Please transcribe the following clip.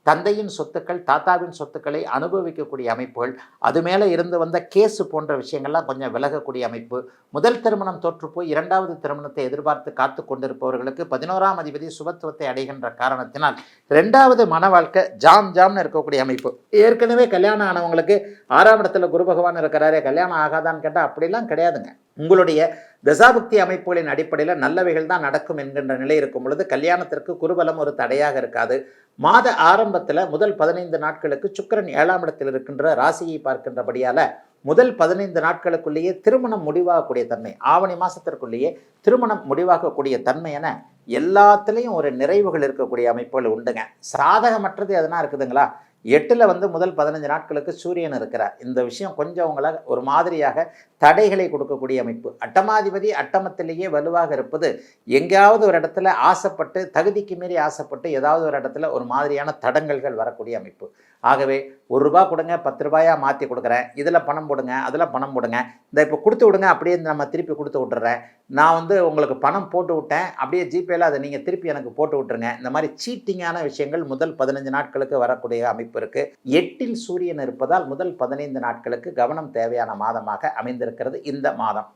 தந்தையின் சொத்துக்கள், தாத்தாவின் சொத்துக்களை அனுபவிக்கக்கூடிய அமைப்புகள், அது மேலே இருந்து வந்த கேஸு போன்ற விஷயங்கள்லாம் கொஞ்சம் விலகக்கூடிய அமைப்பு. முதல் திருமணம் தோற்றுப்போய் 2வது திருமணத்தை எதிர்பார்த்து காத்து கொண்டிருப்பவர்களுக்கு 11ஆம் அதிபதி சுபத்துவத்தை அடைகின்ற காரணத்தினால் 2வது மன வாழ்க்கை ஜாம்னு இருக்கக்கூடிய அமைப்பு. ஏற்கனவே கல்யாணம் ஆனவங்களுக்கு 6ஆம் இடத்துல குரு பகவான் இருக்கிறாரே, கல்யாணம் ஆகாதான்னு கேட்டால் அப்படிலாம் கிடையாதுங்க. உங்களுடைய தசாபக்தி அமைப்புகளின் அடிப்படையில் நல்லவைகள் தான் நடக்கும் என்கின்ற நிலை இருக்கும் பொழுது கல்யாணத்திற்கு குருபலம் ஒரு தடையாக இருக்காது. மாத ஆரம்பத்தில் முதல் 15 நாட்களுக்கு சுக்கிரன் 7ஆம் இடத்தில் இருக்கின்ற ராசியை பார்க்கின்றபடியால் முதல் 15 நாட்களுக்குள்ளேயே திருமணம் முடிவாகக்கூடிய தன்மை, ஆவணி மாதத்திற்குள்ளேயே திருமணம் முடிவாகக்கூடிய தன்மை என எல்லாத்துலேயும் ஒரு நிறைவுகள் இருக்கக்கூடிய அமைப்புகள் உண்டுங்க. சாதகமற்றது எதனா இருக்குதுங்களா? 8ல் முதல் 15 நாட்களுக்கு சூரியன் இருக்கிறார். இந்த விஷயம் கொஞ்சம் உங்களை ஒரு மாதிரியாக தடைகளை கொடுக்கக்கூடிய அமைப்பு. அட்டமாதிபதி அட்டமத்திலேயே வலுவாக இருப்பது எங்கேயாவது ஒரு இடத்துல ஆசைப்பட்டு, தகுதிக்கு மீறி ஆசைப்பட்டு ஏதாவது ஒரு இடத்துல ஒரு மாதிரியான தடங்கல்கள் வரக்கூடிய அமைப்பு. ஆகவே ₹1 கொடுங்க, 10 ரூபாயாக மாற்றி கொடுக்குறேன், இதில் பணம் போடுங்க, அதில் பணம் போடுங்க, இந்த இப்போ கொடுத்து விடுங்க, அப்படியே நம்ம திருப்பி கொடுத்து விட்டுறேன், நான் உங்களுக்கு பணம் போட்டு விட்டேன், அப்படியே ஜிபேயில் அதை நீங்கள் திருப்பி எனக்கு போட்டு விட்டுருங்க. இந்த மாதிரி சீட்டிங்கான விஷயங்கள் முதல் 15 நாட்களுக்கு வரக்கூடிய அமைப்பு இருக்குது. 8ல் சூரியன் இருப்பதால் முதல் 15 நாட்களுக்கு கவனம் தேவையான மாதமாக அமைந்திருக்கிறது இந்த மாதம்.